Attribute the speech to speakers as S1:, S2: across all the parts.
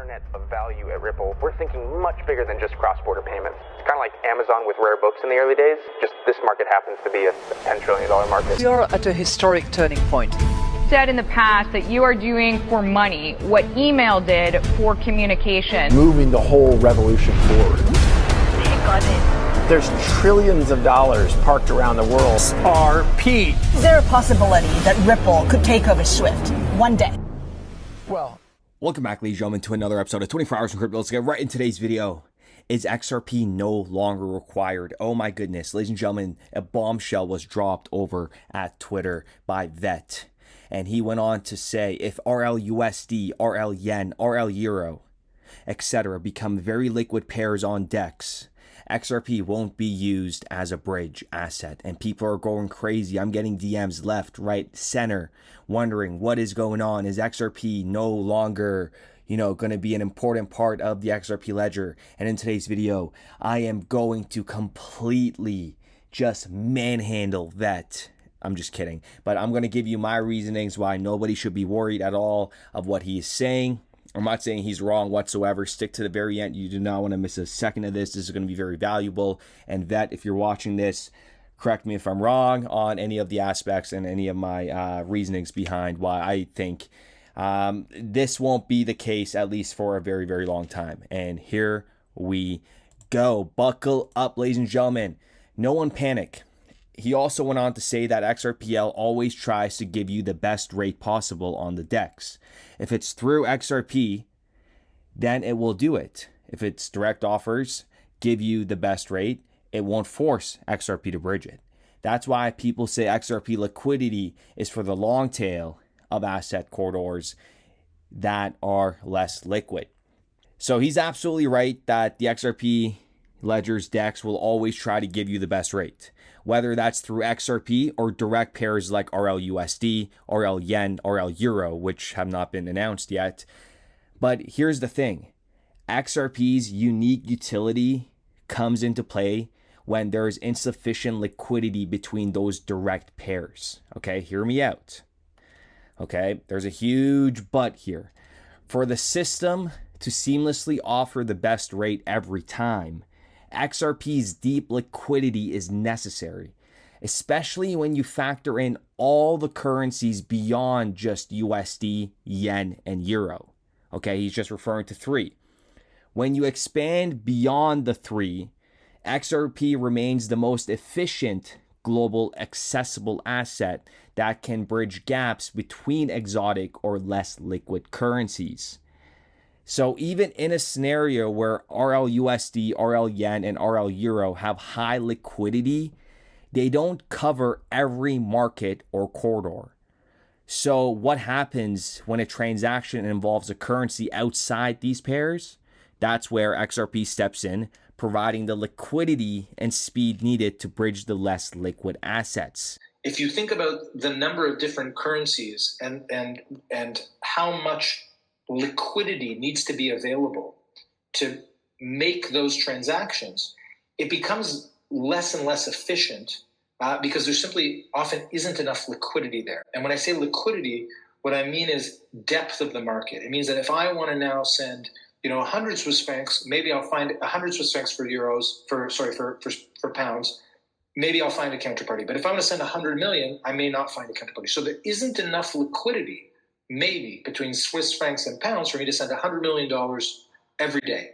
S1: internet of value at Ripple, we're thinking much bigger than just cross-border payments. It's kind of like Amazon with rare books in the early days, just this market happens to be a $10 trillion market.
S2: We are at a historic turning point.
S3: Said in the past that you are doing for money what email did for communication.
S4: Moving the whole revolution forward.
S2: Take on it.
S4: There's trillions of dollars parked around the world. XRP.
S5: Is there a possibility that Ripple could take over Swift one day?
S4: Well,
S6: welcome back, ladies and gentlemen, to another episode of 24 Hours from Crypto. Let's get right in today's video. Is XRP no longer required? Oh my goodness, ladies and gentlemen, a bombshell was dropped over at Twitter by Vet. And he went on to say, if RLUSD, RL Yen, RL Euro, etc. become very liquid pairs on DEX, XRP won't be used as a bridge asset. And people are going crazy. I'm getting DMs left, right, center, wondering what is going on. Is XRP no longer, going to be an important part of the XRP ledger? And in today's video, I am going to completely just manhandle that. I'm just kidding. But I'm going to give you my reasonings why nobody should be worried at all of what he is saying. I'm not saying he's wrong whatsoever. Stick to the very end. You do not want to miss a second of this. This is going to be very valuable. And Vet, if you're watching this, correct me if I'm wrong on any of the aspects and any of my reasonings behind why I think this won't be the case, at least for a very, very long time. And here we go. Buckle up, ladies and gentlemen. No one panic. He also went on to say that XRPL always tries to give you the best rate possible on the DEX. If it's through XRP, then it will do it. If it's direct offers, give you the best rate, it won't force XRP to bridge it. That's why people say XRP liquidity is for the long tail of asset corridors that are less liquid. So he's absolutely right that the XRP ledger's DEX will always try to give you the best rate, whether that's through XRP or direct pairs like RLUSD, RL Yen, RL Euro, which have not been announced yet. But here's the thing. XRP's unique utility comes into play when there is insufficient liquidity between those direct pairs. Okay, hear me out. Okay, there's a huge but here. For the system to seamlessly offer the best rate every time, XRP's deep liquidity is necessary, especially when you factor in all the currencies beyond just USD, Yen, and Euro. Okay, he's just referring to three. When you expand beyond the three, XRP remains the most efficient global accessible asset that can bridge gaps between exotic or less liquid currencies. So even in a scenario where RLUSD, RL Yen, and RL Euro have high liquidity, they don't cover every market or corridor. So what happens when a transaction involves a currency outside these pairs? That's where XRP steps in, providing the liquidity and speed needed to bridge the less liquid assets.
S7: If you think about the number of different currencies and how much liquidity needs to be available to make those transactions, it becomes less and less efficient because there simply often isn't enough liquidity there. And when I say liquidity, what I mean is depth of the market. It means that if I want to now send 100 Swiss francs, maybe I'll find 100 Swiss francs for for pounds. Maybe I'll find a counterparty. But if I want to send 100 million, I may not find a counterparty. So there isn't enough liquidity maybe between Swiss francs and pounds for me to send $100 million every day.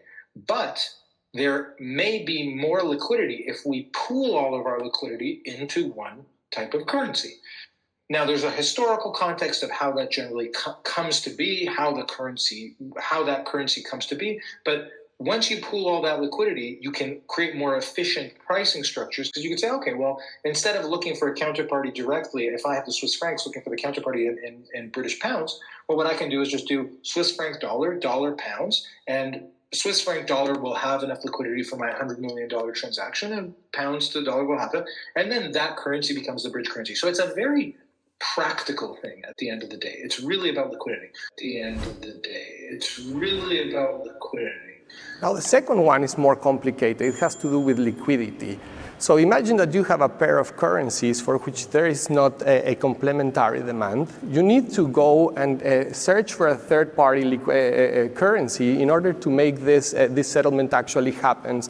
S7: But there may be more liquidity if we pool all of our liquidity into one type of currency. Now, there's a historical context of how that generally comes to be, how that currency comes to be. But once you pool all that liquidity, you can create more efficient pricing structures because you can say, okay, well, instead of looking for a counterparty directly, if I have the Swiss francs looking for the counterparty in British pounds, well, what I can do is just do Swiss franc dollar, dollar pounds, and Swiss franc dollar will have enough liquidity for my $100 million transaction, and pounds to dollar will have it. And then that currency becomes the bridge currency. So it's a very practical thing at the end of the day. It's really about liquidity. At the end of the day, it's really about liquidity.
S4: Now the second one is more complicated. It has to do with liquidity.
S8: So imagine that you have a pair of currencies for which there is not a complementary demand. You need to go and search for a third-party currency in order to make this settlement actually happen.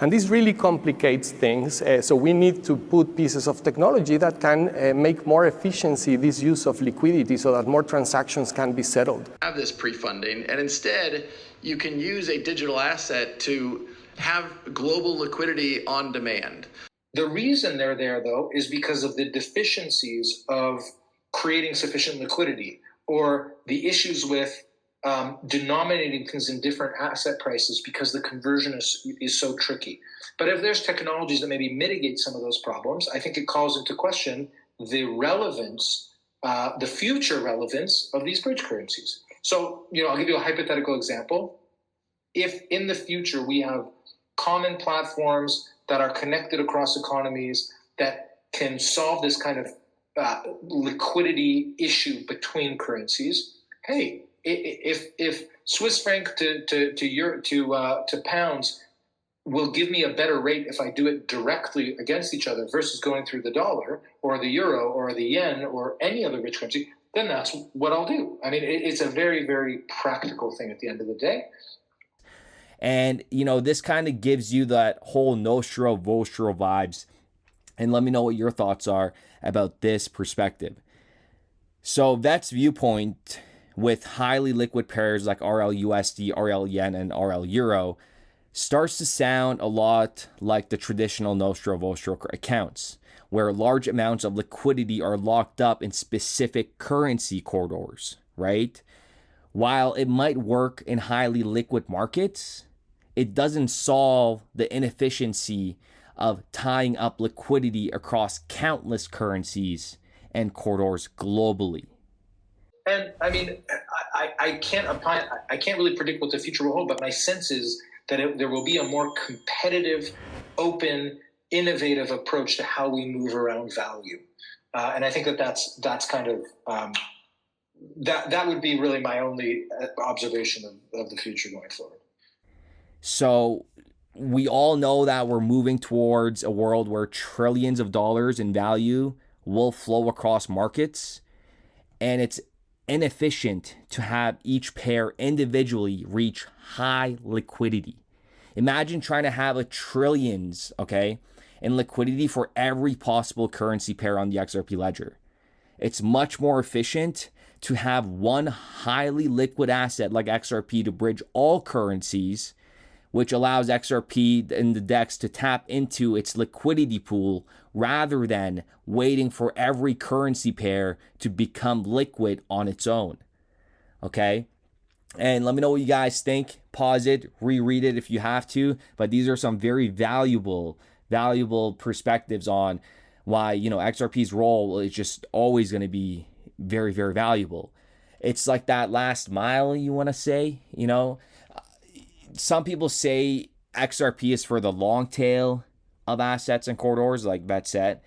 S8: And this really complicates things. So we need to put pieces of technology that can make more efficiency this use of liquidity so that more transactions can be settled.
S9: Have this pre-funding, and instead you can use a digital asset to have global liquidity on demand.
S7: The reason they're there, though, is because of the deficiencies of creating sufficient liquidity, or the issues with denominating things in different asset prices because the conversion is so tricky. But if there's technologies that maybe mitigate some of those problems, I think it calls into question the relevance, the future relevance of these bridge currencies. So, I'll give you a hypothetical example. If in the future we have common platforms that are connected across economies that can solve this kind of liquidity issue between currencies, hey, if Swiss franc to pounds will give me a better rate if I do it directly against each other versus going through the dollar or the euro or the yen or any other rich currency, then that's what I'll do. I mean, it's a very, very practical thing at the end of the day.
S6: And, this kind of gives you that whole nostro vostro vibes. And let me know what your thoughts are about this perspective. So Vet's viewpoint with highly liquid pairs like RLUSD, RL Yen, and RL Euro starts to sound a lot like the traditional nostro vostro accounts, where large amounts of liquidity are locked up in specific currency corridors, right? While it might work in highly liquid markets, it doesn't solve the inefficiency of tying up liquidity across countless currencies and corridors globally.
S7: And I mean, I can't really predict what the future will hold, but my sense is that there will be a more competitive, open, innovative approach to how we move around value. And I think that's kind of that would be really my only observation of the future going forward.
S6: So we all know that we're moving towards a world where trillions of dollars in value will flow across markets, and it's inefficient to have each pair individually reach high liquidity. Imagine trying to have a trillions, in liquidity for every possible currency pair on the XRP ledger. It's much more efficient to have one highly liquid asset like XRP to bridge all currencies, which allows XRP and the DEX to tap into its liquidity pool rather than waiting for every currency pair to become liquid on its own. Okay? And let me know what you guys think. Pause it, reread it if you have to. But these are some very valuable perspectives on why, XRP's role is just always going to be very, very valuable. It's like that last mile, you want to say, Some people say XRP is for the long tail of assets and corridors, like Vet said.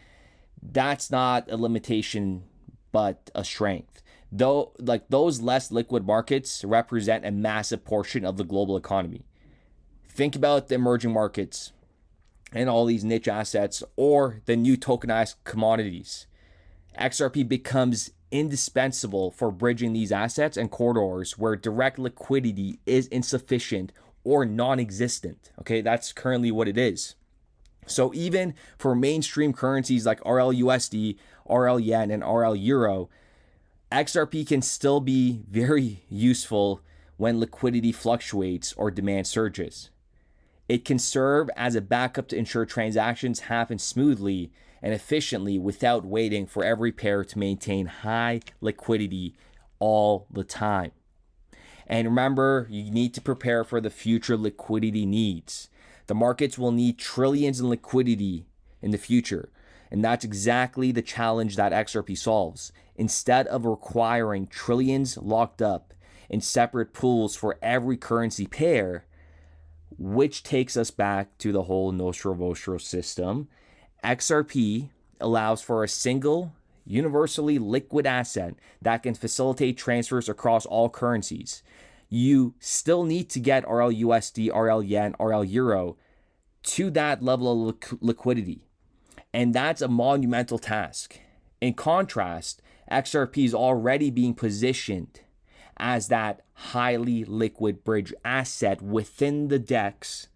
S6: That's not a limitation, but a strength. Though, those less liquid markets represent a massive portion of the global economy. Think about the emerging markets and all these niche assets or the new tokenized commodities. XRP becomes indispensable for bridging these assets and corridors where direct liquidity is insufficient or non-existent. That's currently what it is. So even for mainstream currencies like RLUSD, RL Yen, and RL Euro, XRP can still be very useful when liquidity fluctuates or demand surges. It can serve as a backup to ensure transactions happen smoothly and efficiently without waiting for every pair to maintain high liquidity all the time. And remember, you need to prepare for the future liquidity needs. The markets will need trillions in liquidity in the future. And that's exactly the challenge that XRP solves. Instead of requiring trillions locked up in separate pools for every currency pair, which takes us back to the whole nostro vostro system, XRP allows for a single, universally liquid asset that can facilitate transfers across all currencies. You still need to get RLUSD, RL Yen, RL Euro to that level of liquidity. And that's a monumental task. In contrast, XRP is already being positioned as that highly liquid bridge asset within the DEX,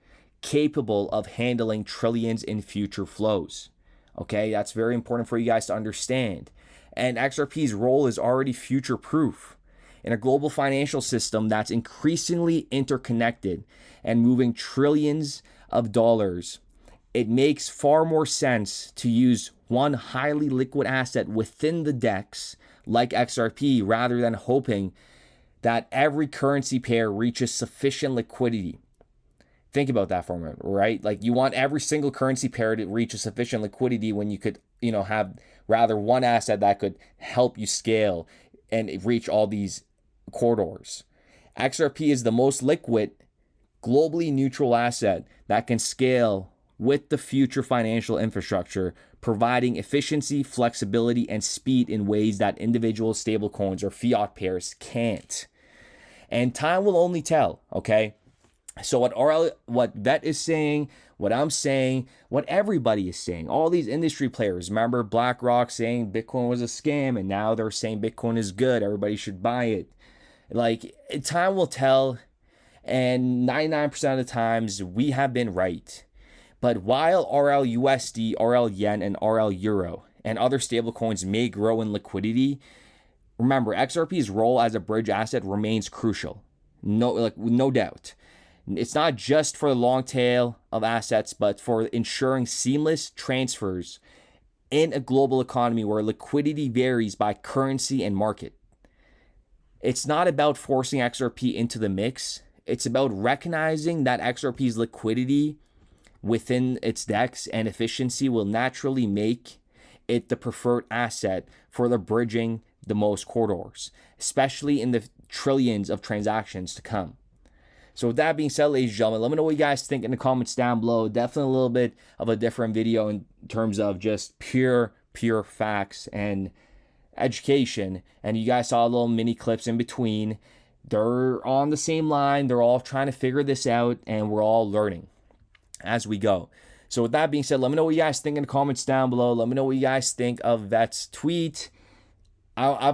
S6: capable of handling trillions in future flows. Okay, that's very important for you guys to understand. And XRP's role is already future proof. In a global financial system that's increasingly interconnected and moving trillions of dollars, it makes far more sense to use one highly liquid asset within the DEX like XRP rather than hoping that every currency pair reaches sufficient liquidity. Think about that for a minute, right? Like, you want every single currency pair to reach a sufficient liquidity when you could, have rather one asset that could help you scale and reach all these corridors. XRP is the most liquid, globally neutral asset that can scale with the future financial infrastructure, providing efficiency, flexibility, and speed in ways that individual stablecoins or fiat pairs can't. And time will only tell, okay? So what Vet is saying, what I'm saying, what everybody is saying, all these industry players, remember BlackRock saying Bitcoin was a scam, and now they're saying Bitcoin is good, everybody should buy it. Like, time will tell, and 99% of the times we have been right. But while RLUSD, RL Yen, and RL Euro and other stablecoins may grow in liquidity, remember, XRP's role as a bridge asset remains crucial. No doubt. It's not just for the long tail of assets, but for ensuring seamless transfers in a global economy where liquidity varies by currency and market. It's not about forcing XRP into the mix. It's about recognizing that XRP's liquidity within its DEX and efficiency will naturally make it the preferred asset for the bridging the most corridors, especially in the trillions of transactions to come. So with that being said, ladies and gentlemen, let me know what you guys think in the comments down below. Definitely a little bit of a different video in terms of just pure facts and education. And you guys saw little mini clips in between. They're on the same line. They're all trying to figure this out, and we're all learning as we go. So with that being said, let me know what you guys think in the comments down below. Let me know what you guys think of Vet's tweet. I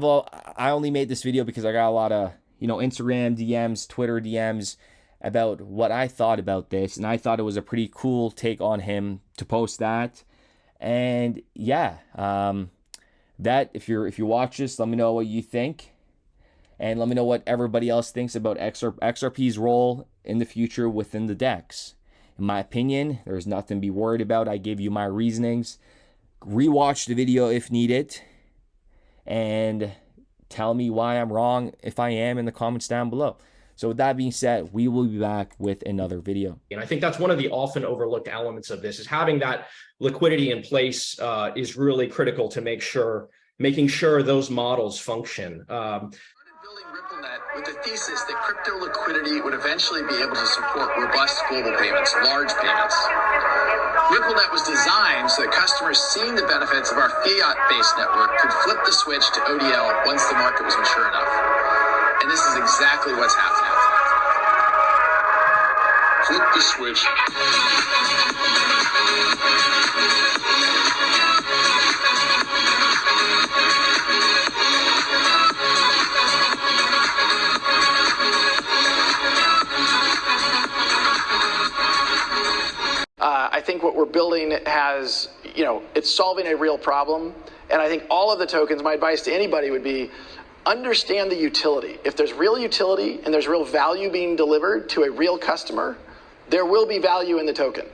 S6: only made this video because I got a lot of Instagram DMs, Twitter DMs about what I thought about this, and I thought it was a pretty cool take on him to post that. And yeah, that if you watch this, let me know what you think, and let me know what everybody else thinks about XRP's role in the future within the DEX. In my opinion, there's nothing to be worried about. I gave you my reasonings. Rewatch the video if needed, and tell me why I'm wrong if I am in the comments down below. So with that being said, we will be back with another video.
S4: And I think that's one of the often overlooked elements of this, is having that liquidity in place is really critical to making sure those models function.
S9: Building RippleNet with the thesis that crypto liquidity would eventually be able to support robust global payments, large payments. RippleNet was designed so that customers seeing the benefits of our fiat-based network could flip the switch to ODL once the market was mature enough. And this is exactly what's happening. Flip the switch. I think what we're building has, it's solving a real problem. And I think all of the tokens, my advice to anybody would be, understand the utility. If there's real utility and there's real value being delivered to a real customer, there will be value in the token.